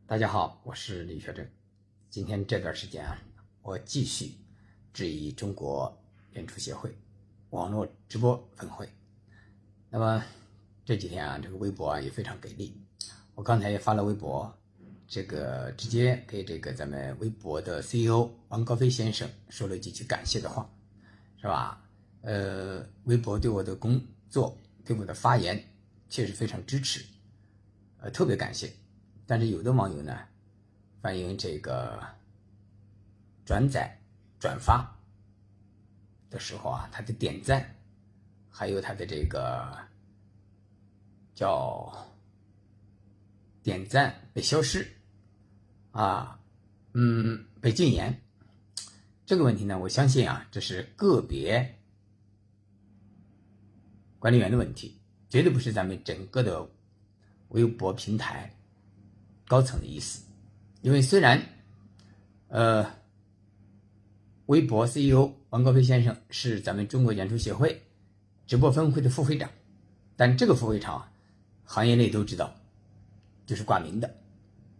大家好，我是李学正。今天这段时间我继续质疑中国演出协会网络直播分会。那么这几天这个微博也非常给力。我刚才也发了微博，这个直接给这个咱们微博的 CEO 王高飞先生说了几句感谢的话，是吧？微博对我的工作、对我的发言确实非常支持，特别感谢。但是有的网友呢，反映这个转载、转发的时候他的点赞，还有他的这个叫点赞被消失被禁言。这个问题呢，我相信这是个别管理员的问题，绝对不是咱们整个的微博平台高层的意思。因为虽然微博 CEO 王高飞先生是咱们中国演出协会直播分会的副会长，但这个副会长行业内都知道就是挂名的，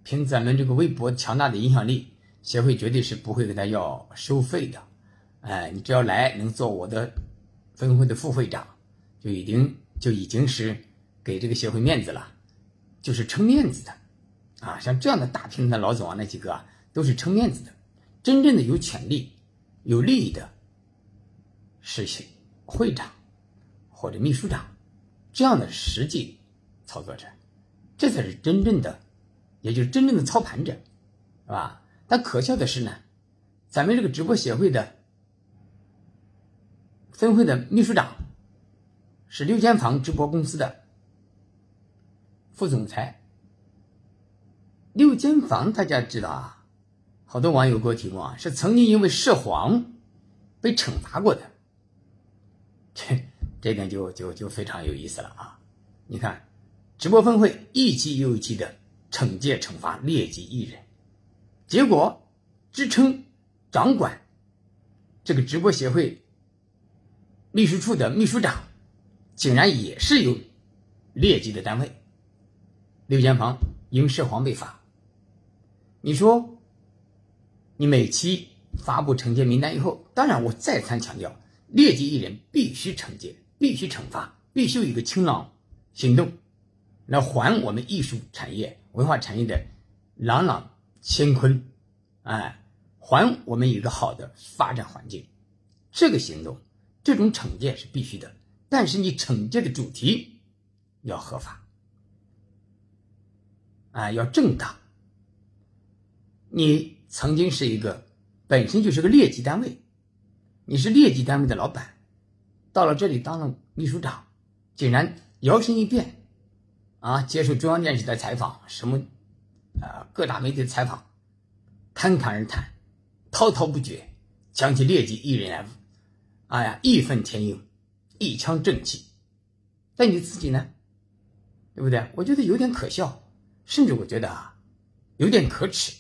凭咱们这个微博强大的影响力，协会绝对是不会跟他要收费的。你只要来能做我的分会的副会长，就已经是给这个协会面子了，就是撑面子的像这样的大平台老总那几个都是撑面子的。真正的有权利有利益的是会长或者秘书长这样的实际操作者，这才是真正的，也就是真正的操盘者，是吧？但可笑的是呢，咱们这个直播协会的分会的秘书长是六间房直播公司的副总裁。六间房大家知道好多网友给我提供是曾经因为涉黄被惩罚过的。这点就非常有意思了你看，直播分会一期又一期的惩戒惩罚劣迹艺人，结果支撑掌管这个直播协会秘书处的秘书长竟然也是有劣迹的单位，六间房因涉黄被罚。你说你每期发布惩戒名单以后，当然我再三强调，劣迹艺人必须惩戒，必须惩罚，必须有一个清朗行动，来还我们艺术产业、文化产业的朗朗乾坤，还我们一个好的发展环境。这个行动，这种惩戒是必须的，但是你惩戒的主题要合法，要正当。你曾经是一个本身就是个劣迹单位，你是劣迹单位的老板，到了这里当了秘书长，竟然摇身一变接受中央电视台采访，什么各大媒体的采访，侃侃而谈，滔滔不绝，讲起劣迹艺人来义愤填膺，一腔正气。但你自己呢，对不对？我觉得有点可笑，甚至我觉得有点可耻。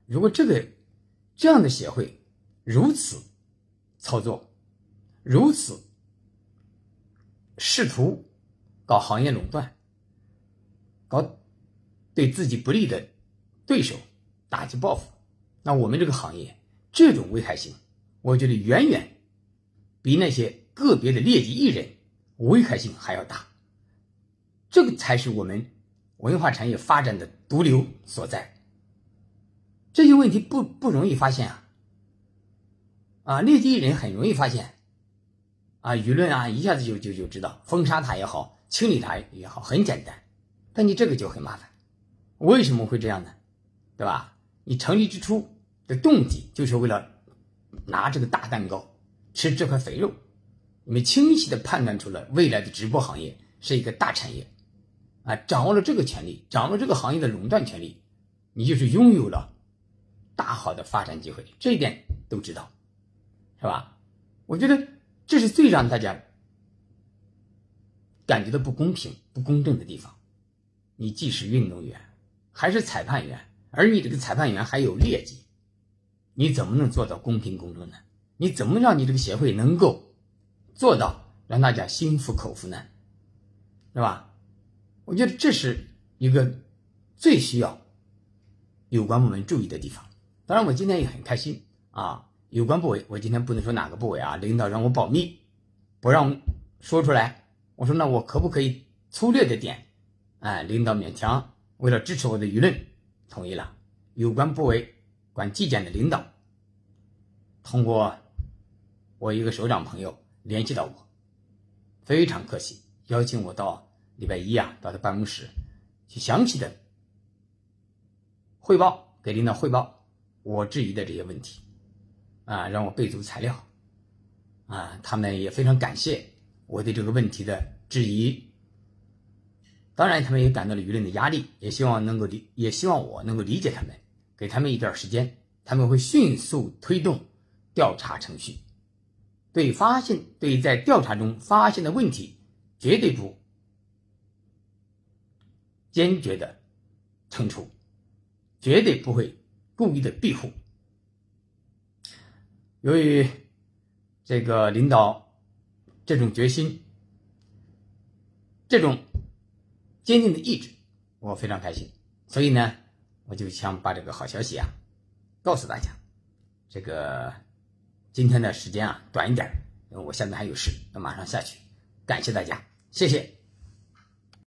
如果这样的协会如此操作，如此试图搞行业垄断，搞对自己不利的对手打击报复，那我们这个行业这种危害性，我觉得远远比那些个别的劣迹艺人危害性还要大。这个才是我们文化产业发展的毒瘤所在。这些问题不容易发现劣迹艺人很容易发现舆论一下子就知道，封杀他也好，清理他也好，很简单。但你这个就很麻烦。为什么会这样呢？对吧？你成立之初的动机就是为了拿这个大蛋糕，吃这块肥肉。你们清晰地判断出了未来的直播行业是一个大产业掌握了这个权利，掌握这个行业的垄断权利，你就是拥有了大好的发展机会，这一点都知道，是吧？我觉得这是最让大家感觉到不公平、不公正的地方。你既是运动员，还是裁判员，而你这个裁判员还有劣迹，你怎么能做到公平公正呢？你怎么让你这个协会能够做到让大家心服口服呢？是吧？我觉得这是一个最需要有关部门注意的地方。当然我今天也很开心啊，有关部委，我今天不能说哪个部委啊，领导让我保密，不让说出来。我说那我可不可以粗略的点？领导勉强为了支持我的舆论同意了。有关部委管纪检的领导通过我一个首长朋友联系到我，非常客气，邀请我到礼拜一到他办公室去详细的汇报，给领导汇报我质疑的这些问题让我备足材料他们也非常感谢我对这个问题的质疑。当然他们也感到了舆论的压力，也希望我能够理解他们，给他们一段时间，他们会迅速推动调查程序，对在调查中发现的问题绝对不坚决的惩处，绝对不会故意的庇护。由于这个领导这种决心，这种坚定的意志，我非常开心。所以呢，我就想把这个好消息告诉大家。这个今天的时间短一点，因为我下面还有事，要马上下去。感谢大家，谢谢。